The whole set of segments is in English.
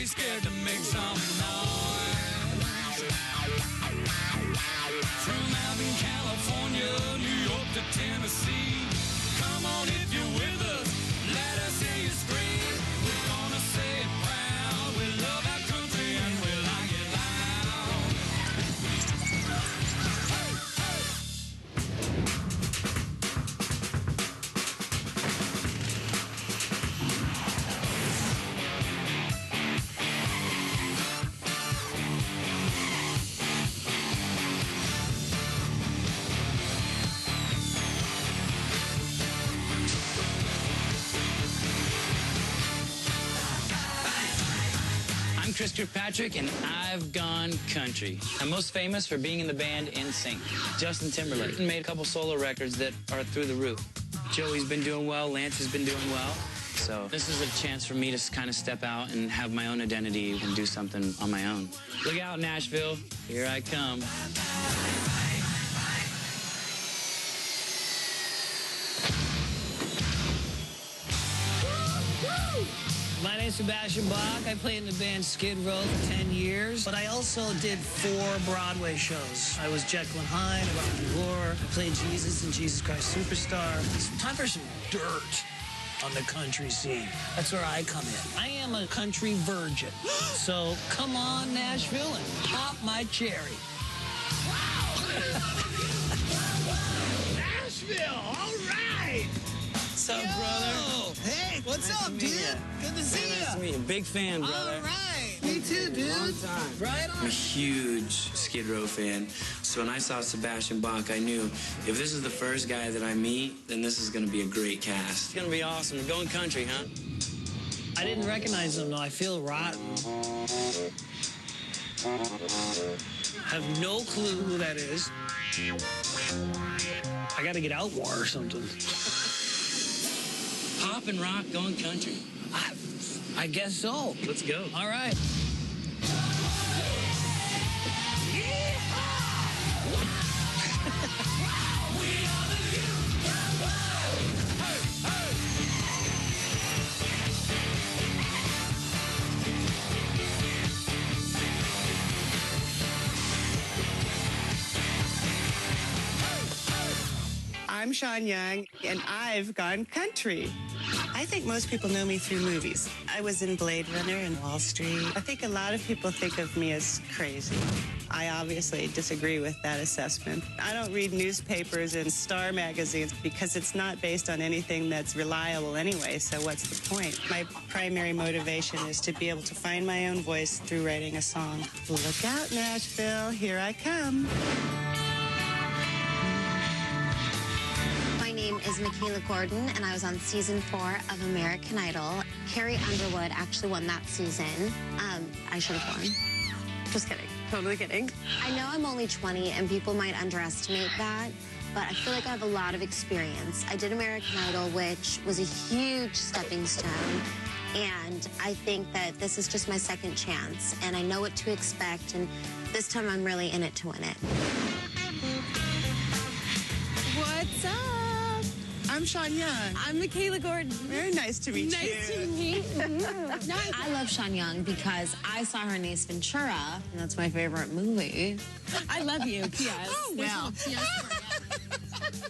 scared to make some noise. From out in California, New York to Tennessee, come on if you're with us, let us hear you scream. We're gonna say it proud, we love our country and we like it loud. Hey, hey. I'm Chris Kirkpatrick, and I've gone country. I'm most famous for being in the band NSYNC. Justin Timberlake made a couple solo records that are through the roof. Joey's been doing well, Lance has been doing well. So this is a chance for me to kind of step out and have my own identity and do something on my own. Look out, Nashville. Here I come. My name's Sebastian Bach. I played in the band Skid Row for 10 years, but I also did 4 Broadway shows. I was Jekyll and Hyde, Rocky Horror. I played Jesus in Jesus Christ Superstar. It's time for some dirt on the country scene. That's where I come in. I am a country virgin. So come on, Nashville, and pop my cherry. Wow! Nashville, all right! What's up, brother? Hey, what's up, dude? Good to see Nice to you. meet you. Big fan, brother. All right. Me too, dude. Long time. Right I'm on. a huge Skid Row fan, so when I saw Sebastian Bach, I knew if this is the first guy that I meet, then this is going to be a great cast. It's gonna be awesome. We're going country, huh? I didn't recognize him, though. I feel rotten. I have no clue who that is. I gotta get out more or something. Pop and rock, going country. I guess so. Let's go. All right. I'm Sean Young, and I've gone country. I think most people know me through movies. I was in Blade Runner and Wall Street. I think a lot of people think of me as crazy. I obviously disagree with that assessment. I don't read newspapers and Star magazines because it's not based on anything that's reliable anyway, so what's the point? My primary motivation is to be able to find my own voice through writing a song. Look out, Nashville, here I come. My name is Michaela Gordon, and I was on season 4 of American Idol. Carrie Underwood actually won that season. I should have won. Just kidding. Totally kidding. I know I'm only 20, and people might underestimate that, but I feel like I have a lot of experience. I did American Idol, which was a huge stepping stone, and I think that this is just my second chance, and I know what to expect, and this time I'm really in it to win it. What's up? I'm Sean Young. I'm Michaela Gordon. Very nice to meet you. Nice to meet you. I love Sean Young because I saw her in Ace Ventura, and that's my favorite movie. I love you, P.S. Oh, well.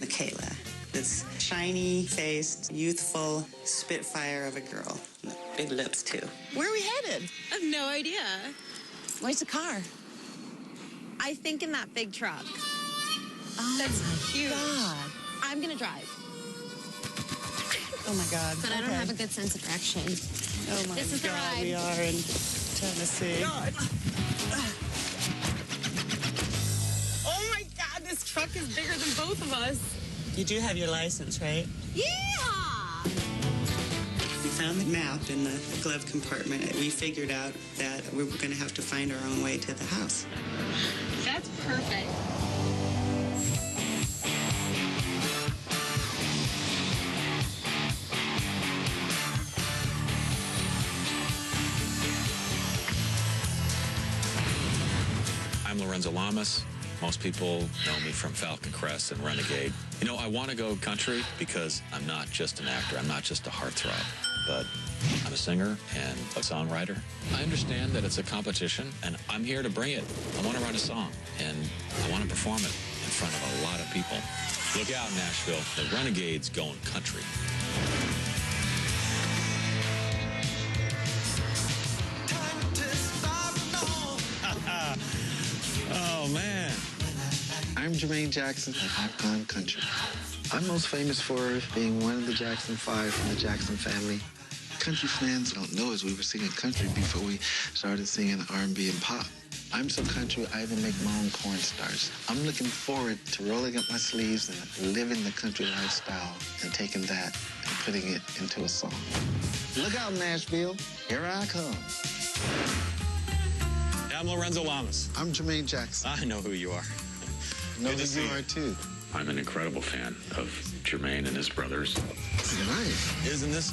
Michaela, this shiny-faced, youthful spitfire of a girl. Big lips, too. Where are we headed? I have no idea. Where's the car? I think in that big truck. Oh, That's huge. God. I'm gonna drive, Oh, my God. but I don't have a good sense of direction. Oh, my This is the God, ride. we are in Tennessee. God. Oh, my God, this truck is bigger than both of us. You do have your license, right? Yeehaw! We found the map in the glove compartment. We figured out that we were going to have to find our own way to the house. That's perfect. I'm Lorenzo Lamas. Most people know me from Falcon Crest and Renegade. You know, I want to go country because I'm not just an actor. I'm not just a heartthrob, but I'm a singer and a songwriter. I understand that it's a competition, and I'm here to bring it. I want to write a song, and I want to perform it in front of a lot of people. Look out, Nashville. The Renegade's going country. Oh, man. I'm Jermaine Jackson, and I've gone country. I'm most famous for being one of the Jackson Five from the Jackson family. Country fans don't know as we were singing country before we started singing R&B and pop. I'm so country, I even make my own corn starch. I'm looking forward to rolling up my sleeves and living the country lifestyle and taking that and putting it into a song. Look out, Nashville. Here I come. I'm Lorenzo Lamas. I'm Jermaine Jackson. I know who you are. I know who you are, too. I'm an incredible fan of Jermaine and his brothers. Nice. Isn't this?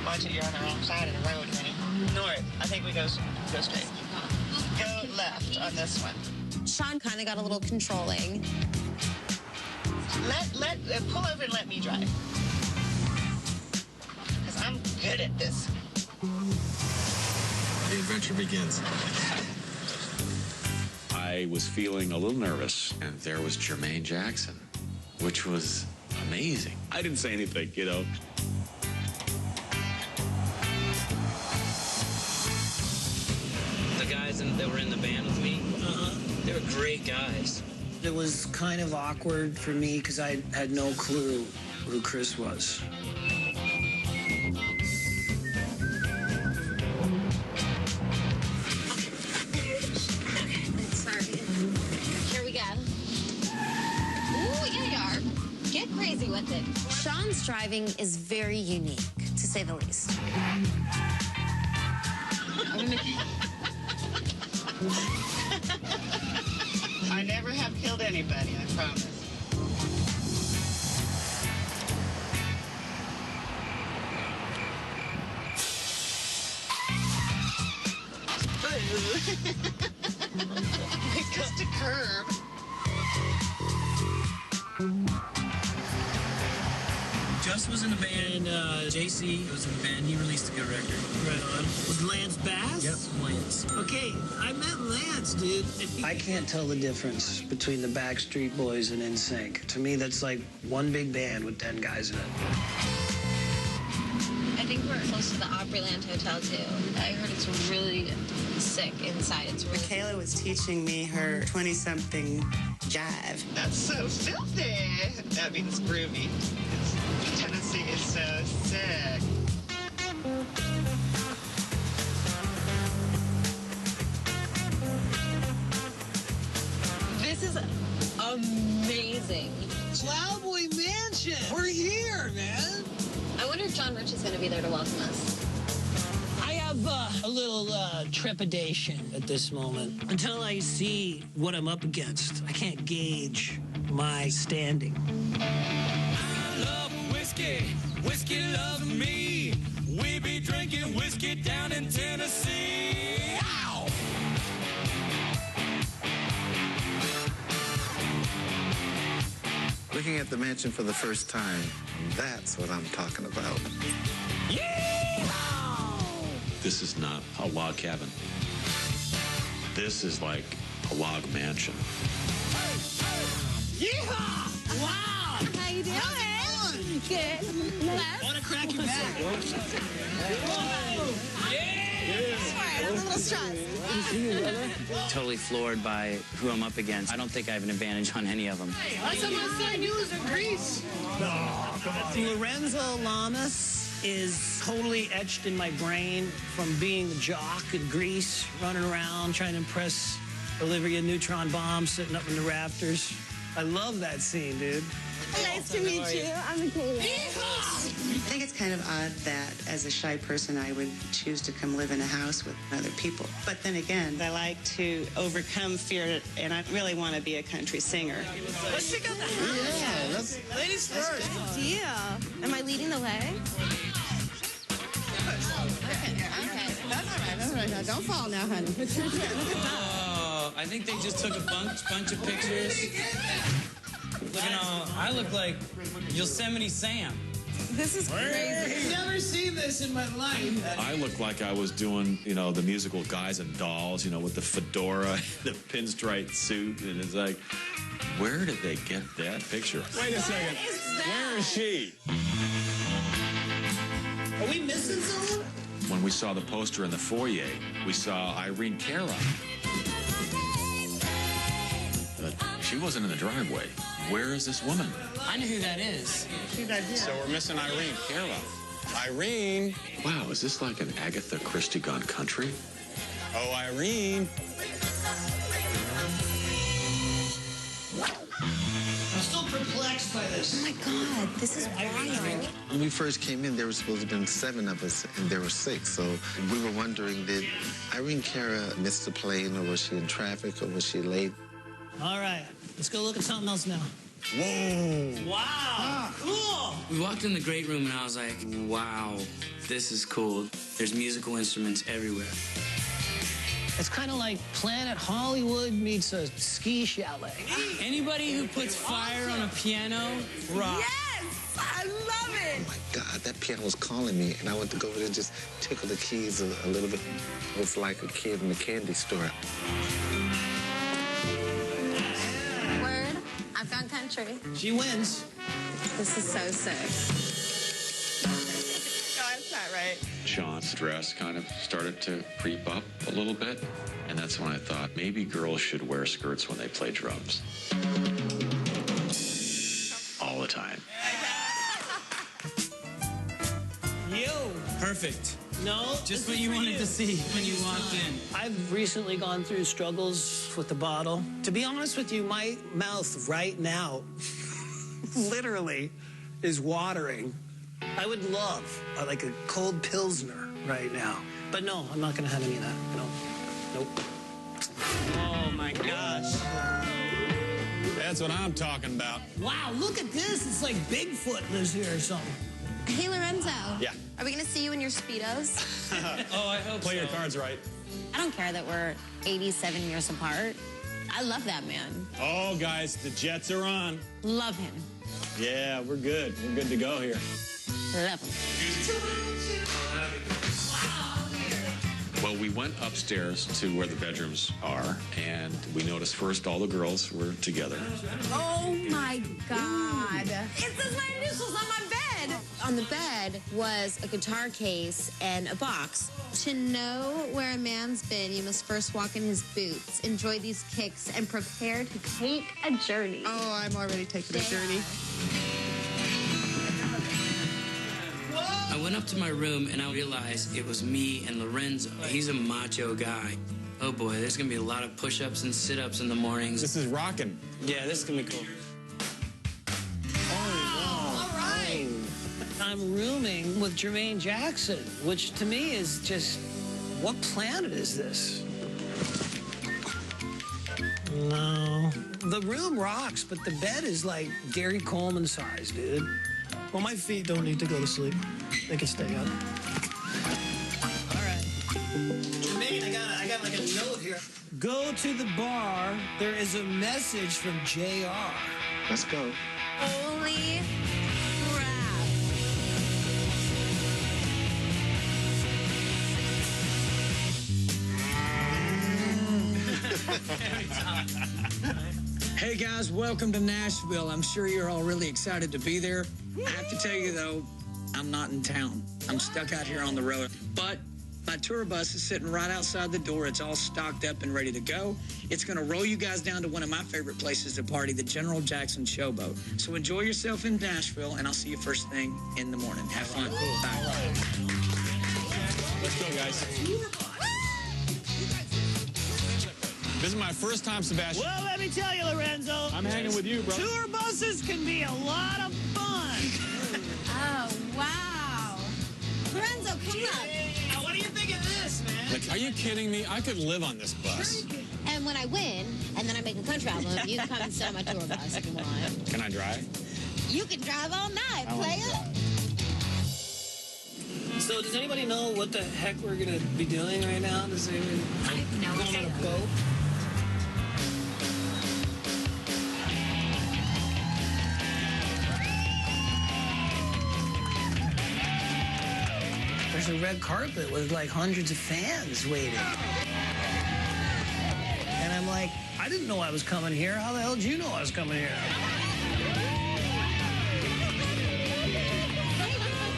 Watch it, you're on the wrong side of the road, honey. North. I think we go straight. Go left on this one. Sean kind of got a little controlling. Pull over and let me drive. Because I'm good at this. The adventure begins. I was feeling a little nervous, and there was Jermaine Jackson, which was amazing. I didn't say anything, you know. The guys that were in the band with me, they were great guys. It was kind of awkward for me because I had no clue who Chris was. Sorry. Here we go. Ooh, yeah, you are. Get crazy with it. Sean's driving is very unique, to say the least. I never have killed anybody, I promise. It's just a curb. Just was in the band, JC was in the band, he released a good record. Right on. Was Lance Bass? Yep, Lance. Okay, I met Lance, dude. I can't tell the difference between the Backstreet Boys and NSYNC. To me, that's like one big band with 10 guys in it. I think we're close to the Opryland Hotel, too. I heard it's really sick inside. It's really... Michaela was teaching me her 20-something jive. That's so filthy. That means groovy. Tennessee is so sick. This is amazing. Plowboy Mansion! We're here, man! I wonder if John Rich is going to be there to welcome us. I have a little trepidation at this moment. Until I see what I'm up against, I can't gauge my standing. I love whiskey, whiskey loves me. We be drinking whiskey down in Tennessee. Ow! Looking at the mansion for the first time, that's what I'm talking about. This is not a log cabin. This is like a log mansion. Yeehaw! Wow! How you doing? Good. Left. Want to crack your back? Sorry, I'm a little stressed. Totally floored by who I'm up against. I don't think I have an advantage on any of them. Someone said you was in Greece. Lorenzo Lamas is totally etched in my brain from being the jock in Greece, running around trying to impress Olivia Neutron-Bomb, sitting up in the rafters. I love that scene, dude. Nice to meet you. I'm Michaela. I think it's kind of odd that as a shy person, I would choose to come live in a house with other people. But then again, I like to overcome fear, and I really want to be a country singer. Let's check out the house. Yeah, Ladies first. Yeah. Am I leading the way? Okay. All right. Now, don't fall now, honey. Put your chin. Look at that. Oh, I think they just took a bunch of pictures. Look at all, I look like Yosemite Sam. This is crazy. I've never seen this in my life. I looked like I was doing, you know, the musical Guys and Dolls, you know, with the fedora, the pinstripe suit, and it's like, where did they get that picture? Wait a second. Where is she? Are we missing someone? When we saw the poster in the foyer, we saw Irene Cara. But she wasn't in the driveway. Where is this woman? I know who that is. So we're missing Irene Cara. Irene. Wow, is this like an Agatha Christie gone country? Oh, Irene. I'm still perplexed by this. Oh my God, this is wild. When we first came in, there were supposed to have been 7 of us, and there were 6. So we were wondering, did Irene Cara miss the plane, or was she in traffic, or was she late? All right, let's go look at something else now. Whoa. Wow, cool. We walked in the great room and I was like, wow, this is cool. There's musical instruments everywhere. It's kind of like Planet Hollywood meets a ski chalet. Anybody who puts fire on a piano, rock. Yes! I love it! Oh my God, that piano was calling me, and I went to go over there and just tickle the keys a little bit. It was like a kid in a candy store. Word, I've gone country. She wins. This is so sick. No, that's not right. Sean's dress kind of started to creep up a little bit, and that's when I thought maybe girls should wear skirts when they play drums. All the time. Yo. Perfect. No. Just what you wanted to see when you walked in. I've recently gone through struggles with the bottle. To be honest with you, my mouth right now literally is watering. I would love like a cold Pilsner right now. But no, I'm not going to have any of that. No. Nope. Oh my gosh. That's what I'm talking about. Wow, look at this. It's like Bigfoot lives here or something. Hey, Lorenzo. Yeah. Are we going to see you in your Speedos? Oh, I hope Play so. your cards right. I don't care that we're 87 years apart. I love that man. Oh, guys, the Jets are on. Love him. Yeah, we're good. We're good to go here. Love him. Well, we went upstairs to where the bedrooms are, and we noticed first all the girls were together. Oh my God. It says my initials on my bed. On the bed was a guitar case and a box. To know where a man's been, you must first walk in his boots, enjoy these kicks, and prepare to take a journey. Oh, I'm already taking a journey. I went up to my room and I realized it was me and Lorenzo. He's a macho guy. Oh boy, there's gonna be a lot of push-ups and sit-ups in the mornings. This is rocking. Yeah, this is gonna be cool. All right. I'm rooming with Jermaine Jackson, which to me is just, what planet is this? No. The room rocks, but the bed is like Gary Coleman size, dude. Well, my feet don't need to go to sleep. They can stay up. All right. Jermaine, I got like a note here. Go to the bar. There is a message from JR. Let's go. Holy crap. Hey guys, welcome to Nashville. I'm sure you're all really excited to be there. I have to tell you though, I'm not in town. I'm stuck out here on the road. But my tour bus is sitting right outside the door. It's all stocked up and ready to go. It's going to roll you guys down to one of my favorite places to party, the General Jackson Showboat. So enjoy yourself in Nashville, and I'll see you first thing in the morning. Have fun. Bye. Let's go, guys. This is my first time, Sebastian. Well, let me tell you, Lorenzo. I'm hanging with you, bro. Tour buses can be a lot of fun. Oh, wow. Lorenzo, come up. Now, what do you think of this, man? Like, are you kidding me? I could live on this bus. And when I win, and then I make a country album, you can come and sit on my tour bus if you want. Can I drive? You can drive all night, I wanna player. drive. So does anybody know what the heck we're going to be doing right now? Does anyone going on a boat? There's a red carpet with like hundreds of fans waiting. And I'm like, I didn't know I was coming here. How the hell did you know I was coming here?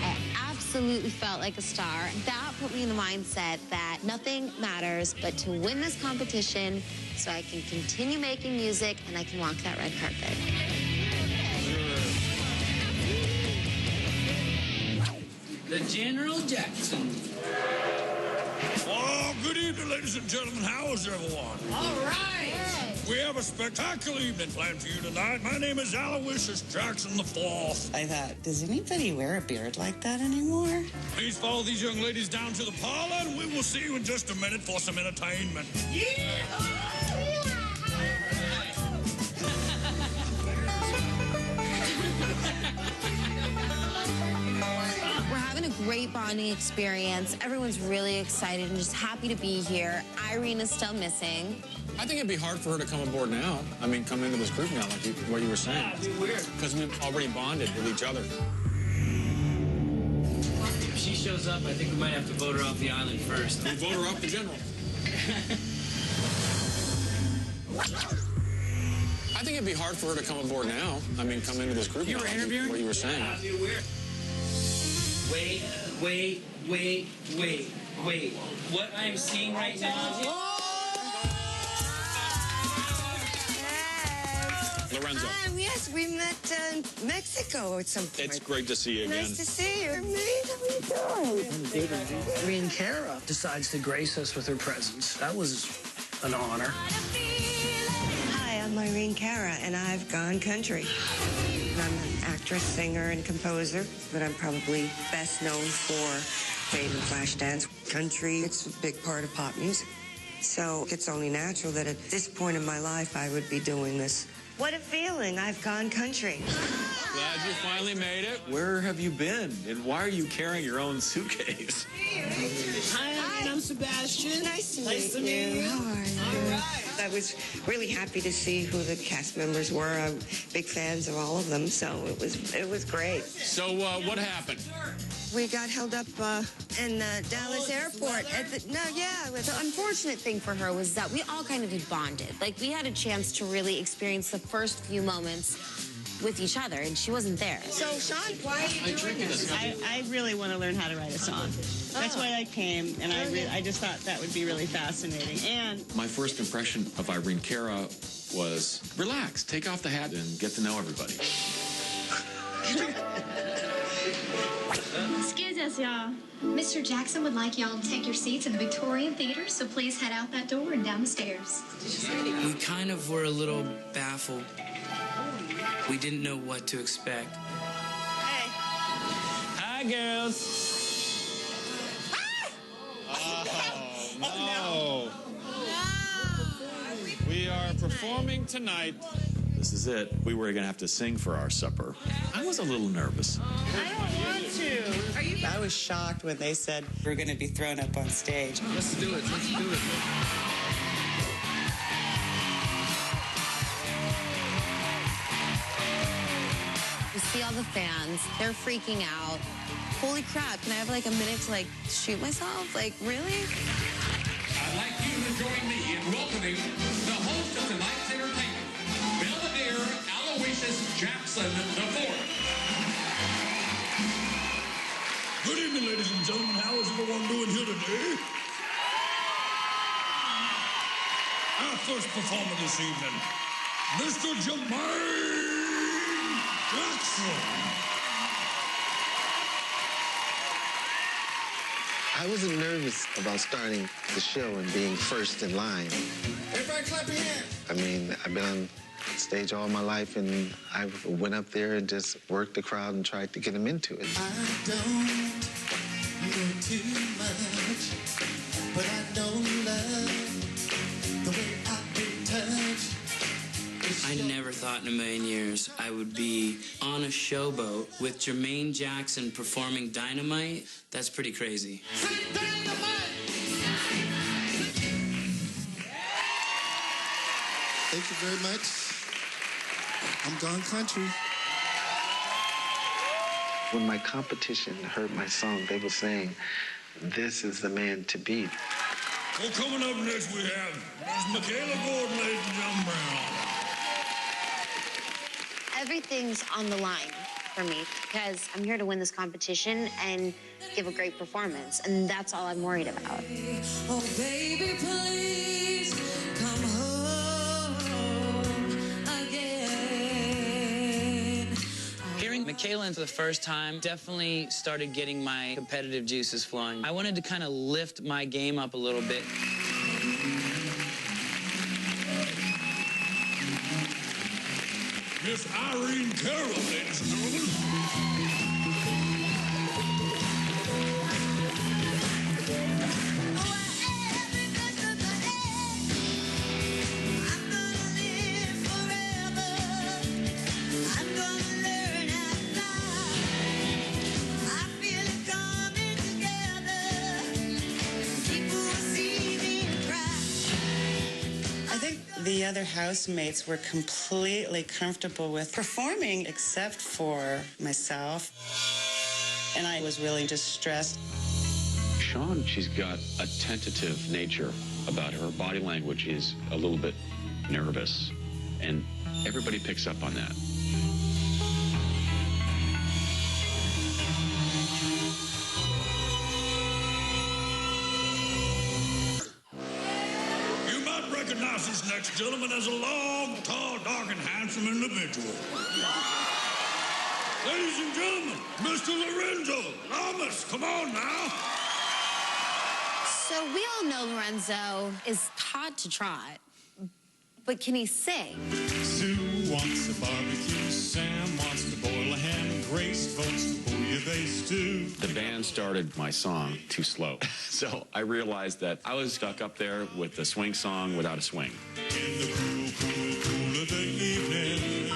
I absolutely felt like a star. That put me in the mindset that nothing matters but to win this competition so I can continue making music and I can walk that red carpet. The General Jackson. Oh, good evening, ladies and gentlemen. How is everyone? All right. We have a spectacular evening planned for you tonight. My name is Aloysius Jackson IV. I thought, does anybody wear a beard like that anymore? Please follow these young ladies down to the parlor, and we will see you in just a minute for some entertainment. We're having a great bonding experience. Everyone's really excited and just happy to be here. Irene is still missing. I think it'd be hard for her to come aboard now. I mean, come into this group now, like what you were saying. Yeah, it'd be weird. Because we've already bonded with each other. If she shows up, I think we might have to vote her off the island first. We vote her off the general. I think it'd be hard for her to come aboard now. I mean, come into this group You now, were like interviewing? what you were saying. Yeah, it'd be weird. Wait. What I'm seeing right now... Lorenzo. Yes, we met in Mexico at some point. It's great to see you again. Nice to see you. How are you doing? Irene Cara decides to grace us with her presence. That was an honor. Hi, I'm Irene Cara, and I've gone country. I'm an actress, singer, and composer, but I'm probably best known for Fade and Flashdance. Country, it's a big part of pop music. So it's only natural that at this point in my life, I would be doing this. What a feeling. I've gone country. Glad you finally made it. Where have you been? And why are you carrying your own suitcase? Hi, I'm Sebastian. Nice to meet you. How are you? All right. I was really happy to see who the cast members were. I'm big fans of all of them, so it was great. So what happened? We got held up in Dallas Airport. The unfortunate thing for her was that we all kind of had bonded. Like, we had a chance to really experience the first few moments with each other, and she wasn't there. So, Sean, why are you doing this? I really want to learn how to write a song. That's why I came, and I just thought that would be really fascinating. And My first impression of Irene Cara was relax, take off the hat, and get to know everybody. Excuse us, y'all. Mr. Jackson would like y'all to take your seats in the Victorian Theater, so please head out that door and down the stairs. We kind of were a little baffled. We didn't know what to expect. hey, Hi, girls. Oh, no. We are performing tonight. This is it. We were going to have to sing for our supper. I was a little nervous. I don't want to. Are you? I was shocked when they said we're going to be thrown up on stage. Let's do it. You see all the fans, they're freaking out. Holy crap, can I have like a minute to like shoot myself? Like, really? I'd like you to join me in welcoming the host of tonight's entertainment, Belvedere Aloysius Jackson IV. Good evening, ladies and gentlemen. How is everyone doing here today? Our first performer this evening, Mr. Jermaine Jackson. I wasn't nervous about starting the show and being first in line. Everybody clap your hands. I mean, I've been on stage all my life, and I went up there and just worked the crowd and tried to get them into it. I don't know too much, but I don't love the way I've been touched. I never thought thought in a million years I would be on a showboat with Jermaine Jackson performing Dynamite. That's pretty crazy. Thank you very much. I'm gone country. When my competition heard my song, they were saying, "This is the man to beat." Well, coming up next we have Miss Michaela Gordon, ladies and gentlemen. Everything's on the line for me because I'm here to win this competition and give a great performance, and that's all I'm worried about. Oh, baby, please come home again. Hearing Michaela for the first time definitely started getting my competitive juices flowing. I wanted to kind of lift my game up a little bit. Miss Irene Cara, ladies and gentlemen. The other housemates were completely comfortable with performing except for myself. And I was really distressed. Sean, she's got a tentative nature about her. Her body language is a little bit nervous, and everybody picks up on that. Recognize this next gentleman as a long, tall, dark, and handsome individual. Ladies and gentlemen, Mr. Lorenzo Lamas, come on now. So we all know Lorenzo is taught to trot, but can he sing? Sue wants a barbecue, Sam wants to boil a ham, and Grace votes to bouillabaisse stew. The band started my song too slow, so I realized that I was stuck up there with the swing song without a swing. In the cool, cool, cool of the evening,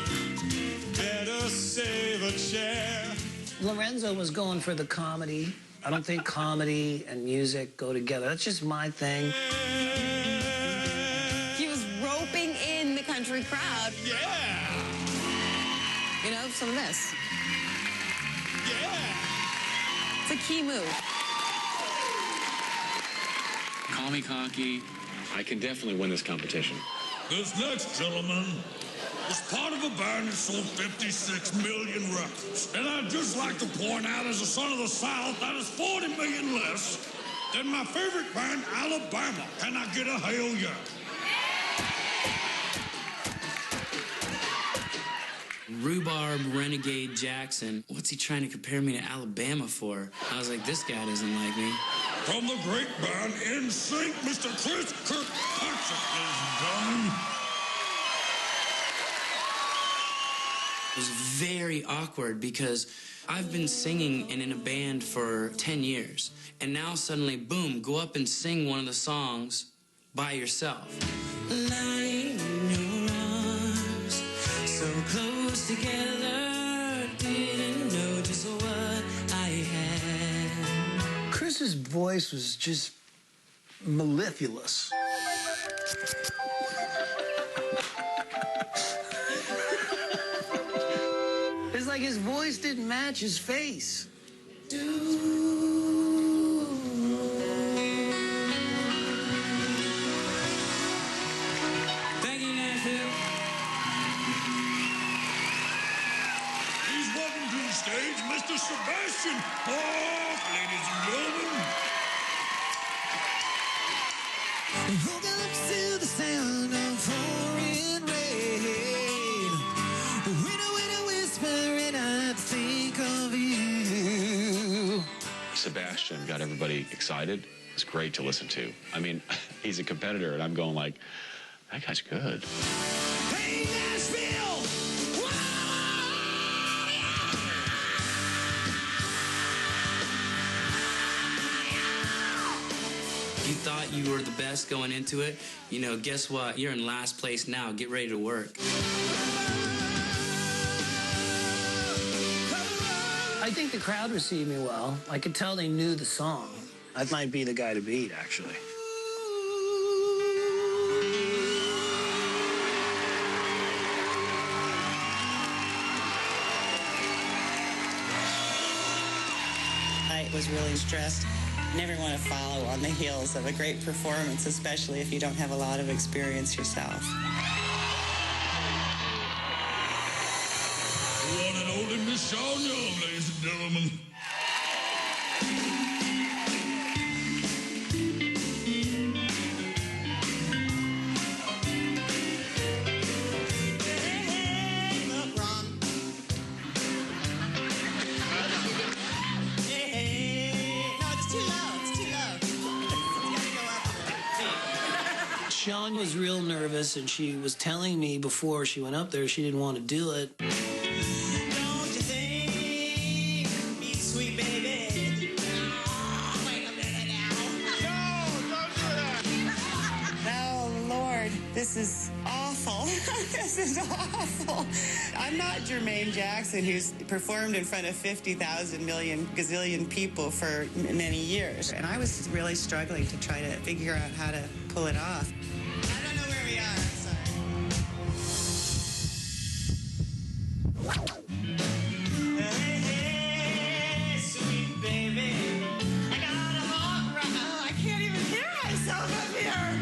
better save a chair. Lorenzo was going for the comedy. I don't think comedy and music go together. That's just my thing. He was roping in the country crowd. Yeah. You know, some of this. Yeah. It's a key move. Call me cocky. I can definitely win this competition. This next gentleman was part of a band that sold 56 million records. And I'd just like to point out, as a son of the South, that is 40 million less than my favorite band, Alabama. Can I get a hell yeah? Rhubarb Renegade Jackson. What's he trying to compare me to Alabama for? I was like, this guy doesn't like me. From the great band NSYNC, Mr. Chris Kirkpatrick, ladies and gentlemen. It was very awkward because I've been singing and in a band for 10 years. And now suddenly, boom, go up and sing one of the songs by yourself. Lying in your arms, so close together, didn't know just what I had. Chris's voice was just mellifluous. It's like his voice didn't match his face. Thank you, Nashville. Please welcome to the stage Mr. Sebastian Bach, ladies and gentlemen. Woke up to the sound of pouring rain. Winter, winter whispering, I think of you. Sebastian got everybody excited. It was great to listen to. I mean, he's a competitor, and I'm going like, that guy's good. Hey, Nashville! You thought you were the best going into it. You know, guess what? You're in last place now. Get ready to work. I think the crowd received me well. I could tell they knew the song. I might be the guy to beat, actually. I was really stressed. Never want to follow on the heels of a great performance, especially if you don't have a lot of experience yourself. One and only Miss Sean Young, ladies and gentlemen. Sean was real nervous, and she was telling me before she went up there she didn't want to do it. Don't you think, me sweet baby? Oh, wait a minute now. No, don't do that. Oh, Lord, this is awful. This is awful. I'm not Jermaine Jackson, who's performed in front of 50,000 million gazillion people for many years. And I was really struggling to try to figure out how to pull it off. I don't know where we are. I'm sorry. Hey, hey, sweet baby. I got a hot rod. Oh, I can't even hear myself up here.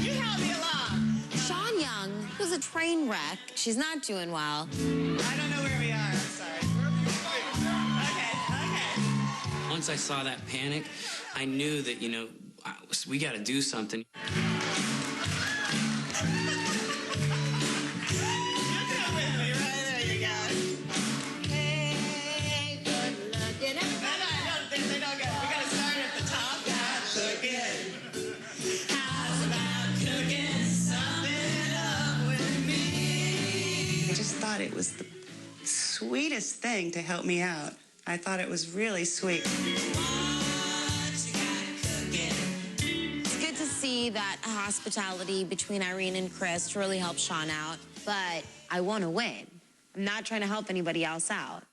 You help me along. Sean Young was a train wreck. She's not doing well. I don't know where we are. I'm sorry. Okay. Once I saw that panic, I knew that, you know, we got to do something. It was the sweetest thing to help me out. I thought it was really sweet. It's good to see that hospitality between Irene and Chris really helped Sean out, but I want to win. I'm not trying to help anybody else out.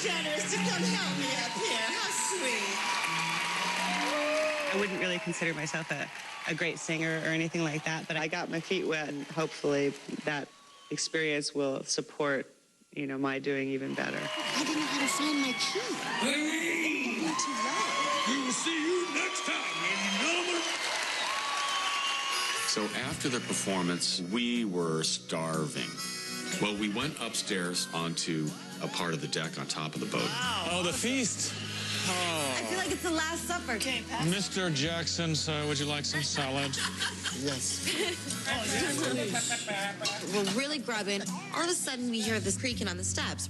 Generous to come help me up here. How sweet. I wouldn't really consider myself a great singer or anything like that, but I got my feet wet, and hopefully that experience will support, you know, my doing even better. I didn't know how to find my key. Hey! Too low. We will see you next time, ladies and gentlemen. So after the performance, we were starving. Well, we went upstairs onto a part of the deck on top of the boat. Oh, the feast. I feel like it's the Last Supper. Okay, Mr. Jackson, sir, would you like some salad? Yes. We're really grubbing. All of a sudden, we hear this creaking on the steps.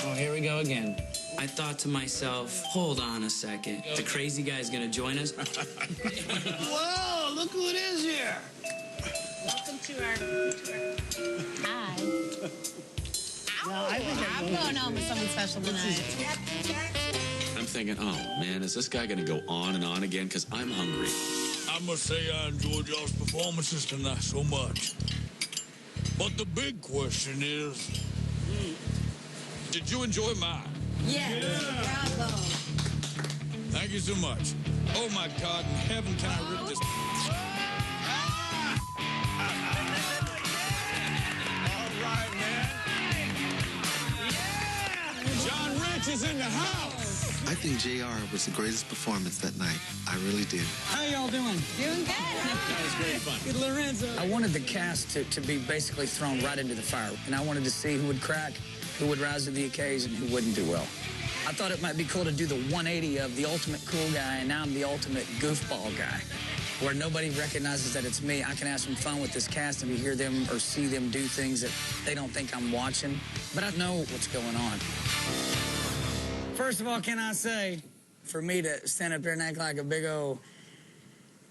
Oh, here we go again. I thought to myself, hold on a second. The crazy guy's going to join us? Whoa, look who it is here. Welcome to our Hi. I'm going home with something special tonight. I'm thinking, oh, man, is this guy going to go on and on again? Because I'm hungry. I must say I enjoyed y'all's performances tonight so much. But the big question is, did you enjoy mine? Yes. Bravo. Thank you so much. Oh, my God, in heaven, can I rip this? All right, man. Yeah! John Rich is in the house. I think JR was the greatest performance that night. I really did. How y'all doing? Doing good. That was great fun. Good, Lorenzo. I wanted the cast to be basically thrown right into the fire, and I wanted to see who would crack, who would rise to the occasion, who wouldn't do well. I thought it might be cool to do the 180 of the ultimate cool guy, and now I'm the ultimate goofball guy, where nobody recognizes that it's me. I can have some fun with this cast and we hear them or see them do things that they don't think I'm watching, but I know what's going on. First of all, can I say, for me to stand up there and act like a big old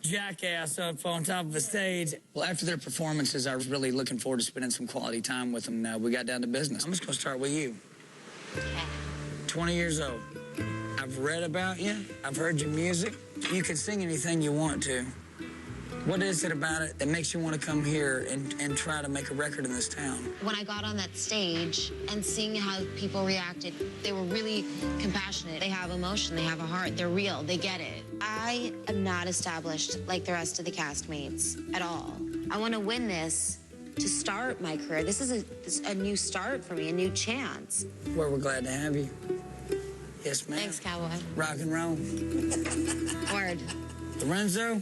jackass up on top of a stage. Well, after their performances, I was really looking forward to spending some quality time with them. Now we got down to business. I'm just going to start with you. 20 years old. I've read about you. I've heard your music. You can sing anything you want to. What is it about it that makes you want to come here and try to make a record in this town? When I got on that stage and seeing how people reacted, they were really compassionate. They have emotion, they have a heart, they're real, they get it. I am not established like the rest of the castmates at all. I want to win this to start my career. This is a new start for me, a new chance. Well, we're glad to have you. Yes, ma'am. Thanks, Cowboy. Rock and roll. Word. Lorenzo,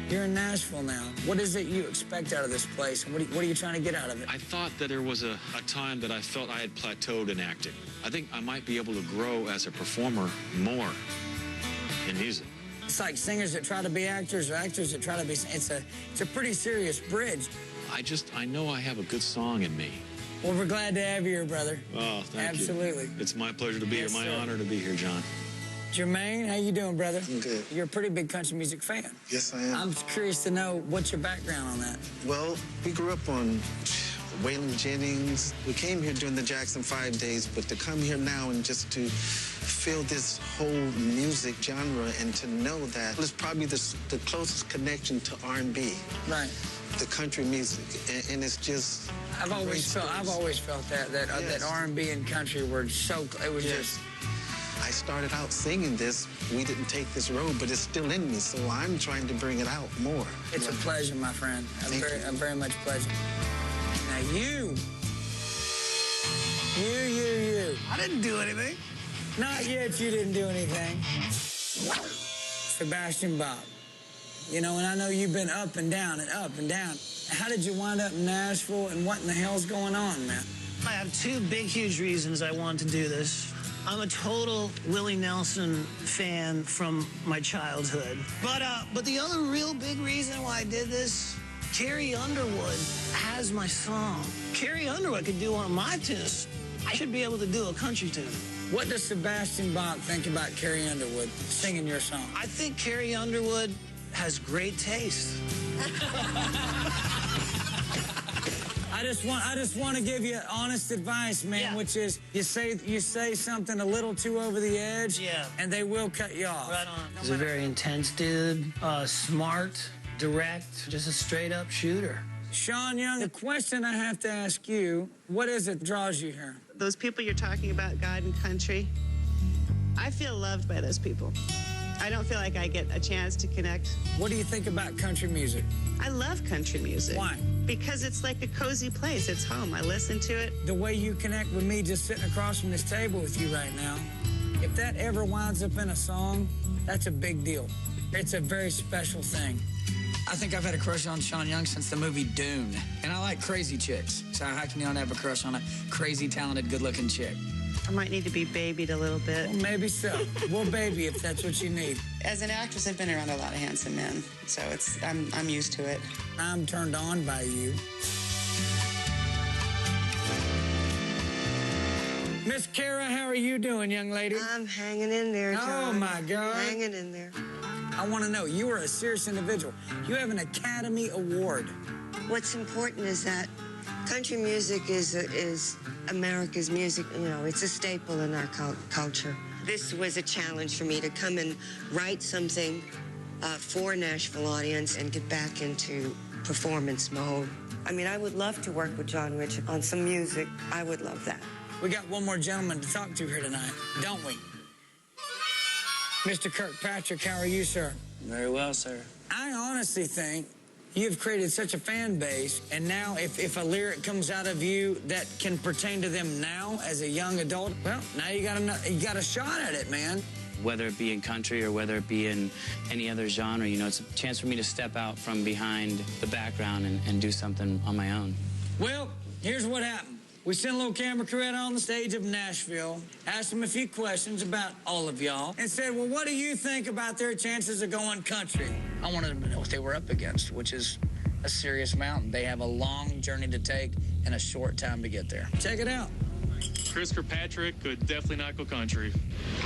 you're in Nashville now. What is it you expect out of this place? What are you trying to get out of it? I thought that there was a time that I felt I had plateaued in acting. I think I might be able to grow as a performer more in music. It's like singers that try to be actors or actors that try to be... It's a pretty serious bridge. I know I have a good song in me. Well, we're glad to have you here, brother. Oh, thank you. Absolutely. It's my pleasure to be here. My honor to be here, John. Jermaine, how you doing, brother? I'm good. You're a pretty big country music fan. Yes, I am. I'm curious to know what's your background on that. Well, we grew up on Waylon Jennings. We came here during the Jackson 5 days, but to come here now and just to feel this whole music genre and to know that it's probably the closest connection to R&B. Right. The country music, and it's just. I've always felt that R&B and country were so. It was just. I started out singing this. We didn't take this road, but it's still in me, so I'm trying to bring it out more. It's a pleasure, my friend. A very much pleasure. Now you. I didn't do anything. Not yet. You didn't do anything. Sebastian Bach. You know, and I know you've been up and down and up and down. How did you wind up in Nashville, and what in the hell's going on, man? I have two big, huge reasons I wanted to do this. I'm a total Willie Nelson fan from my childhood. But the other real big reason why I did this, Carrie Underwood has my song. Carrie Underwood could do one of my tunes. I should be able to do a country tune. What does Sebastian Bach think about Carrie Underwood singing your song? I think Carrie Underwood has great taste. I just want to give you honest advice, man, which is you say something a little too over the edge, and they will cut you off. Right on. He's a very intense dude, smart, direct, just a straight-up shooter. Sean Young, the question I have to ask you, what is it that draws you here? Those people you're talking about, God and country, I feel loved by those people. I don't feel like I get a chance to connect. What do you think about country music? I love country music. Why? Because it's like a cozy place. It's home. I listen to it. The way you connect with me just sitting across from this table with you right now, if that ever winds up in a song, that's a big deal. It's a very special thing. I think I've had a crush on Sean Young since the movie Dune. And I like crazy chicks. So how can you not have a crush on a crazy, talented, good-looking chick? I might need to be babied a little bit. Well, maybe so. We'll baby if that's what you need. As an actress, I've been around a lot of handsome men, so I'm used to it. I'm turned on by you. Miss Kara, how are you doing, young lady? I'm hanging in there, John. Oh, my God. Hanging in there. I want to know, you are a serious individual. You have an Academy Award. What's important is that country music is America's music. You know, it's a staple in our culture. This was a challenge for me to come and write something for a Nashville audience and get back into performance mode. I mean, I would love to work with John Rich on some music. I would love that. We got one more gentleman to talk to here tonight, don't we? Mr. Kirkpatrick, how are you, sir? Very well, sir. I honestly think you've created such a fan base, and now if a lyric comes out of you that can pertain to them now as a young adult, well, now you got a shot at it, man. Whether it be in country or whether it be in any other genre, you know, it's a chance for me to step out from behind the background and do something on my own. Well, here's what happened. We sent a little camera crew out on the stage of Nashville, asked them a few questions about all of y'all, and said, well, what do you think about their chances of going country? I wanted them to know what they were up against, which is a serious mountain. They have a long journey to take and a short time to get there. Check it out. Chris Kirkpatrick could definitely not go country.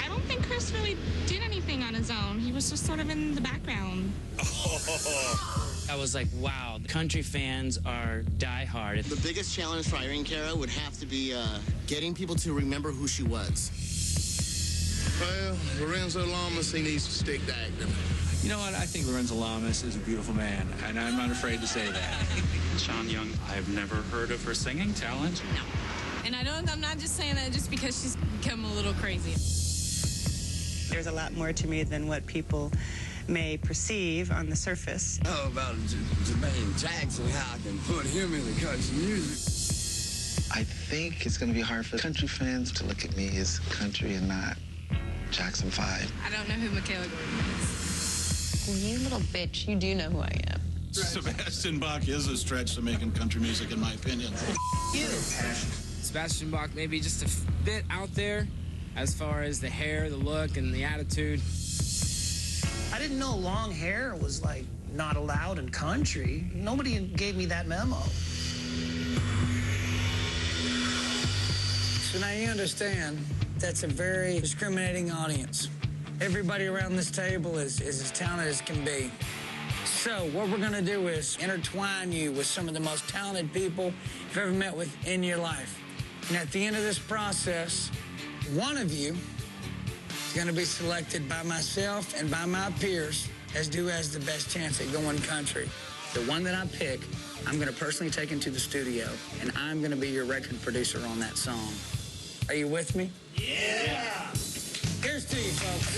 I don't think Chris really did anything on his own. He was just sort of in the background. I was like, wow, the country fans are diehard. The biggest challenge for Irene Cara would have to be getting people to remember who she was. Well, Lorenzo Lamas, he needs to stick to acting. You know what? I think Lorenzo Lamas is a beautiful man, and I'm not afraid to say that. Sean Young, I've never heard of her singing talent. No. And I'm not just saying that just because she's become a little crazy. There's a lot more to me than what people may perceive on the surface. How about Jermaine Jackson, how I can put him in the country music? I think it's going to be hard for country fans to look at me as country and not Jackson 5. I don't know who Michaela Gordon is. Well, you little bitch, you do know who I am. Sebastian Bach is a stretch to making country music, in my opinion. Sebastian Bach may be just a bit out there as far as the hair, the look, and the attitude. I didn't know long hair was, like, not allowed in country. Nobody gave me that memo. So now you understand that's a very discriminating audience. Everybody around this table is as talented as can be. So what we're gonna do is intertwine you with some of the most talented people you've ever met with in your life. And at the end of this process, one of you is gonna be selected by myself and by my peers as who has the best chance at going country. The one that I pick, I'm gonna personally take into the studio, and I'm gonna be your record producer on that song. Are you with me? Yeah! Here's to you, folks.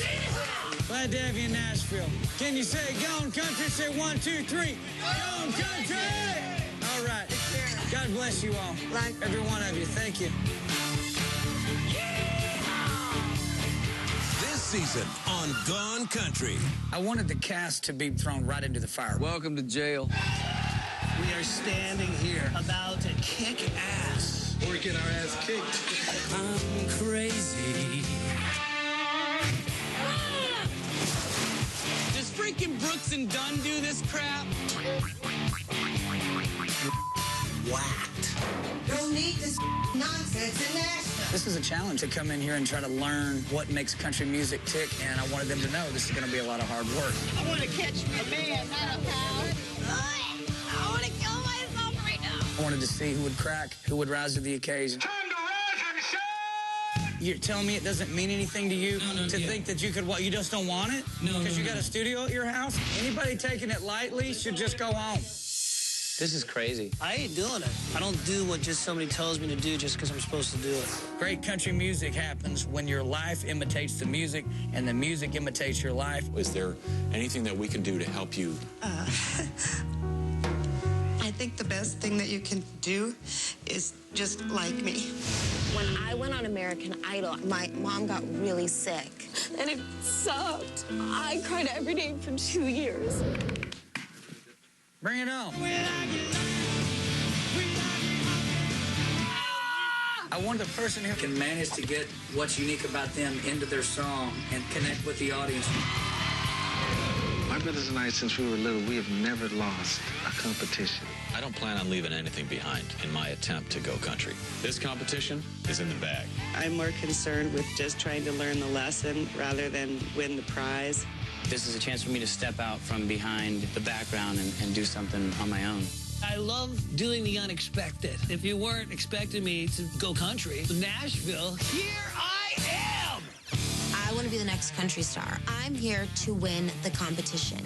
Glad to have you in Nashville. Can you say Gone Country? Say 1, 2, 3. Gone Country! All right. God bless you all. Every one of you. Thank you. This season on Gone Country. I wanted the cast to be thrown right into the fire. Welcome to jail. We are standing here about to kick ass. We're getting our ass kicked. I'm crazy. Does freaking Brooks and Dunn do this crap? Whacked. Don't need this nonsense in Nashville. This is a challenge to come in here and try to learn what makes country music tick, and I wanted them to know this is going to be a lot of hard work. I want to catch a man, not a cow. I want to kill myself right now. I wanted to see who would crack, who would rise to the occasion. Time to rise and shine! You're telling me it doesn't mean anything to you think that you could, what, you just don't want it? Because you got a studio at your house? Anybody taking it lightly should just go home. This is crazy. I ain't doing it. I don't do what just somebody tells me to do just because I'm supposed to do it. Great country music happens when your life imitates the music and the music imitates your life. Is there anything that we can do to help you? I think the best thing that you can do is just like me. When I went on American Idol, my mom got really sick. And it sucked. I cried every day for 2 years. Bring it on. I want the person who can manage to get what's unique about them into their song and connect with the audience. My brothers and I, since we were little, we have never lost a competition. I don't plan on leaving anything behind in my attempt to go country. This competition is in the bag. I'm more concerned with just trying to learn the lesson rather than win the prize. This is a chance for me to step out from behind the background and do something on my own. I love doing the unexpected. If you weren't expecting me to go country, Nashville, here I am! I want to be the next country star. I'm here to win the competition.